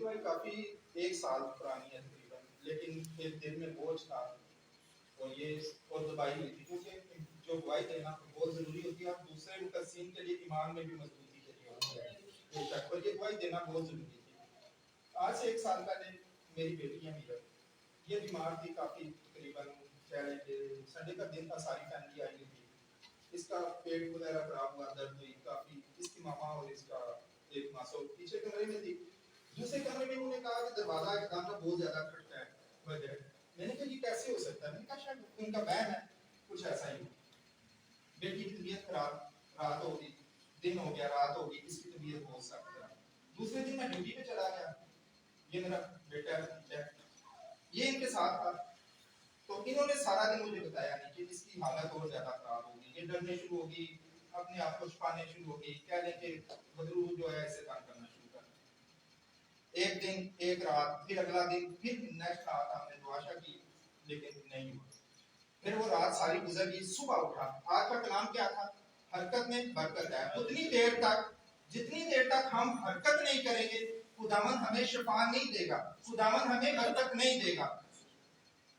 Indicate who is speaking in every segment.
Speaker 1: بھائی کافی 1 سال پرانی ہے تقریباً، لیکن ایک دل میں بوجھ تھا اور یہ اور دبائی ہوئی تھی، کیونکہ جو گواہی دینا بہت ضروری ہوتی ہے. آپ دوسرے مقدسین کے لیے ایمان میں بھی مضبوطی کے لیے ہوتی ہے بے شک، اور یہ گواہی دینا بہت ضروری تھی. آج سے 1 سال پہلے میری بیٹی ہے میرا، یہ بیمار تھی کافی، تقریباً سنڈے کا دن تھا، ساری فیملی آئی ہوئی تھی. اس کا پیٹ وغیرہ خراب ہوا، درد ہوئی کافی. اس کی ماما اور اس کا ایک ماسو پیچھے کمرے میں تھی. دوسرے کمرے میں انہوں نے کہا کہ دروازہ ایک دم بہت زیادہ کھٹتا ہے وجہ. میں نے کہا یہ کیسے ہو سکتا ہے؟ میں نے کہا شاید ان کا بہن ہے، کچھ ایسا ہی. بیٹی کی طبیعت خراب، رات ہو گئی، دن ہو گیا، رات ہو گئی، اس کی طبیعت بہت سخت خراب. دوسرے دن میں ڈیوٹی پہ چلا گیا. یہ میرا بیٹا ہے، یہ ان کے ساتھ تھا. تو انہوں نے سارا دن مجھے بتایا نہیں کہ اس کی حالت اور زیادہ خراب ہوگی، یہ ڈرنے شروع ہوگی، اپنے آپ کو چھپانے شروع ہوگی، کہہ لیں کہ بدرو جو ہے اسے تنگ کرنا شروع کر دیا. ایک دن ایک رات، پھر اگلا دن، پھر نیکسٹ رات ہم نے دعا کی، لیکن نہیں ہوا. پھر وہ رات ساری گزر گئی. صبح اٹھا، آج کا کلام کیا تھا؟ حرکت میں برکت ہے. اتنی دیر تک، جتنی دیر تک ہم حرکت نہیں کریں گے، خداوند ہمیں شفا نہیں دے گا، خداوند ہمیں برکت نہیں دے گا.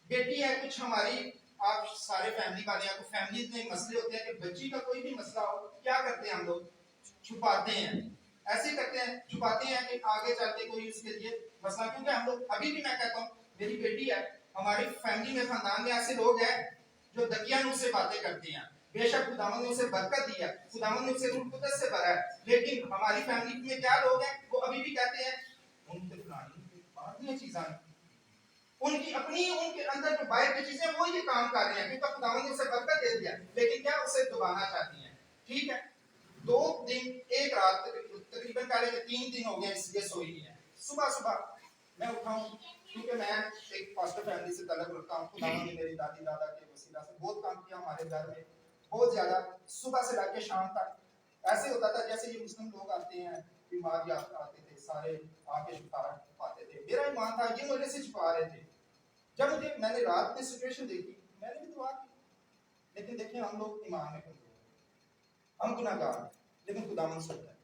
Speaker 1: بیٹی ہے کچھ ہماری، آپ سارے فیملی والے ہیں، فیملیز میں مسئلے ہوتے ہیں کہ بچی کا کوئی بھی مسئلہ ہو، کیا کرتے ہیں ہم لوگ؟ چھپاتے ہیں. ایسے کرتے ہیں، چھپاتے ہیں کہ آگے چل کے کوئی اس کے لیے مسئلہ. کیونکہ ہم لوگ ابھی بھی، میں کہتا ہوں میری بیٹی ہے، ہماری فیملی میں، خاندان میں ایسے لوگ ہیں جو دقیانوس سے باتیں کرتے ہیں. بے شک خداوند نے اسے برکت دی ہے، خداوند نے اسے روح القدس سے بھرا ہے، لیکن ہماری فیملی میں کیا لوگ ہیں؟ وہ ابھی بھی کہتے ہیں ان کے فلانی باہر چیزاں، ان کی اپنی، ان کے اندر جو باہر کی چیزیں وہ یہ کام کر رہے ہیں، کیونکہ خداوند نے اسے برکت دے دیا، لیکن کیا اسے دبانا چاہتی ہیں. ٹھیک ہے، 2 دن ایک رات، تقریباً پہلے کے 3 دن ہو گئے اس لیے سوئی نہیں ہے. صبح صبح میں اٹھا ہوں، کیونکہ میں ایک پاسٹر فیملی سے تعلق رکھتا ہوں. خداوند نے میری دادی دادا کے وسیلہ سے بہت کام کیا ہمارے گھر میں، بہت زیادہ. صبح سے لے کے شام تک ایسے ہوتا تھا جیسے یہ مسلم لوگ آتے ہیں، بیمار آتے تھے، سارے آ کے شفا پاتے تھے. میرا ایمان تھا یہ مجھے سے چھپا رہے تھے. جب میں نے رات میں سچویشن دیکھی، میں نے بھی دعا کی. لیکن دیکھیں ہم لوگ ایمان میں کمزور ہیں، ہم گناہگار ہیں، لیکن خداوند سچا ہے.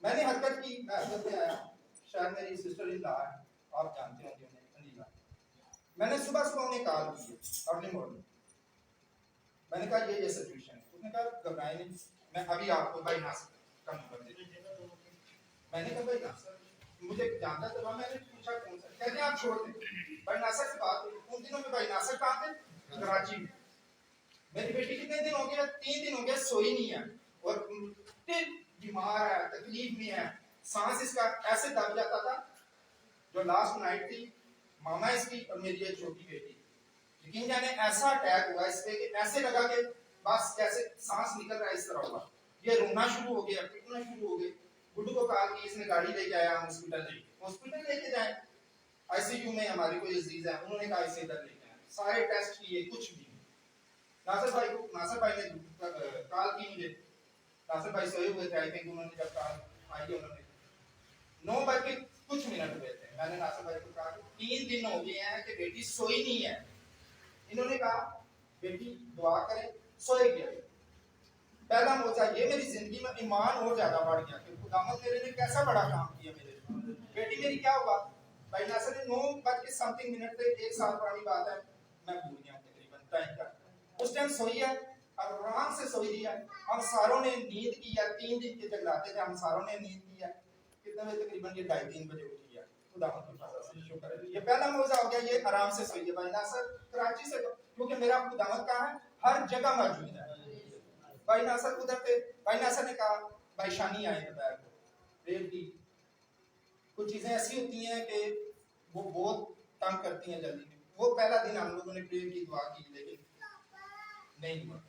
Speaker 1: میں نے حرکت کی، میں حرکت میں آیا. شاید میری سسٹر ان لا ہے، آپ جانتے ہوں گے انہیں، انیلا. میں نے صبح صبح انہیں کال کی ہے، ارلی مارننگ. میں نے کہا یہ سچویشن ہے. اس نے کہا گھبرائیں نہیں، میں ابھی آپ کو بھائی ناصر کا نمبر دے دوں. میں نے کہا بھائی ناصر مجھے جانتا تھا. میں نے پوچھا کون سا، کہتے ہیں آپ چھوڑ دیں. بھائی ناصر سے بات ہوئی. ان دنوں میں بھائی ناصر کہاں تھے؟ کراچی میں. میری بیٹی کتنے دن ہو گیا؟ 3 دن ہو گیا سوئی نہیں ہے، اور بیمار ہے، تکلیف میں ہے. سانس اس کا ایسے دب جاتا تھا. جو لاسٹ نائٹ تھی، ماما اس کی اور میری ایک چھوٹی بیٹی، یقین جانے ایسا اٹیک ہوا اس پہ کہ ایسے لگا کہ بس جیسے سانس نکل رہا ہے اس طرح ہوا. یہ رونا شروع ہو گیا، پیٹنا شروع ہو گئے. گڈو کو کہا کہ اس نے گاڑی لے کے آیا ہاسپٹل لے کے جائیں. آئی سی یو میں ہماری کوئی عزیز ہے، انہوں نے کہا اسے ادھر لے کے آئے. سارے ٹیسٹ کیے، کچھ بھی. ناصر بھائی نے کال کی مجھے. ناصر بھائی سوئے ہوئے تھے، آئی تھنک. انہوں نے جب کال آئی، انہوں نے 9 بج کے کچھ منٹ ہوئے تھے. میں نے ناصر بھائی کو کہا کہ 3 دن ہو گئے ہیں کہ بیٹی سوئی نہیں ہے. انہوں نے کہا بیٹی دعا کریں، سوئے گیا. پہلا موقع یہ میری زندگی میں ایمان اور زیادہ بڑھ گیا کہ خداوند میرے نے کیسا بڑا کام کیا. میرے بیٹی میری کیا ہوا؟ بھائی ناصر نے 9 بج کے سم تھنگ منٹ پہ، 1 سال پرانی بات ہے، میں بھول گیا تقریباً ٹائم کا. اس ٹائم سوئی ہے، آرام سے سوئی دی ہے. ہم ساروں نے نیند کی ہے. 3 دن کے جگلاتے تھے، ہم ساروں نے نیند کی ہے. کتنے بجے؟ تقریباً یہ 2:30-3 بجے اٹھی ہے. خداوند کی فضل سے شکر ہے. یہ پہلا موضوع ہو گیا، یہ آرام سے سوئی ہے. بھائی ناصر کراچی سے، کیونکہ میرا خداوند کہاں ہے؟ ہر جگہ موجود ہے. بھائی ناصر ادھر پہ، بھائی ناصر نے کہا بھائی شانی آئے دوپہر کو، پریئر کی. کچھ چیزیں ایسی ہوتی ہیں کہ وہ بہت تنگ کرتی ہیں جلدی میں. وہ پہلا دن ہم لوگوں نے پریئر کی، دعا کی، لیکن نہیں ہوا.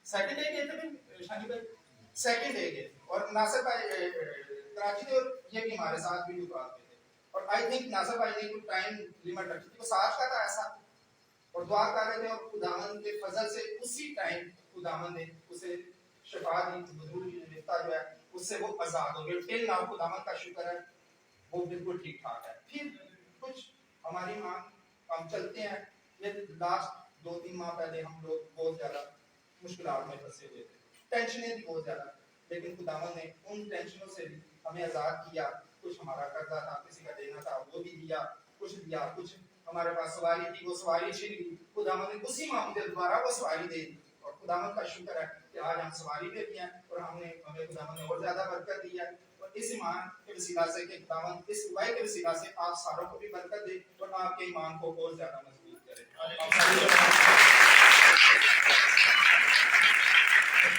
Speaker 1: سیکنڈ ڈے گئے تھے شانی بھائی، سیکنڈ ڈے گئے، اور ناصر بھائی کراچی تھے، اور یہ بھی ہمارے ساتھ بھی دعا میں تھے. اور آئی تھنک ناصر بھائی نے کوئی ٹائم لمٹ رکھی تھی، وہ 7 کا تھا ایسا، اور دعا کر رہے تھے. اور خداوند کے فضل سے اسی ٹائم خداوند نے اسے شفا دی. بدور رفتہ جو ہے اس سے وہ آزاد ہو گئے. ٹل ناؤ خداوند کا شکر ہے وہ بالکل ٹھیک ٹھاک ہے. پھر کچھ ہماری ماں، ہم چلتے ہیں. یہ لاسٹ 2-3 ماہ پہلے ہم لوگ بہت زیادہ مشکلات میں پھنسے ہوئے تھے، ٹینشنیں تھی بہت زیادہ، لیکن خداوند نے ان ٹینشنوں سے بھی ہمیں آزاد کیا. کچھ ہمارا قرضہ تھا کسی کا دینا تھا وہ بھی دیا، کچھ ہمارے پاس سواری تھی وہ سواری چھن گئی، خداوند نے اسی موقع پہ دوبارہ وہ سواری دے دی، اور خداوند کا شکر ہے کہ آج ہم سواری پہ بھی ہیں اور ہمیں خداوند نے اور زیادہ برکت دی ہے، اور اس ایمان کے وسیلہ سے کہ خداوند اس دعائی کے وسیلہ سے آپ ساروں کو بھی برکت دے اور آپ کے ایمان کو اور زیادہ مضبوط کرے۔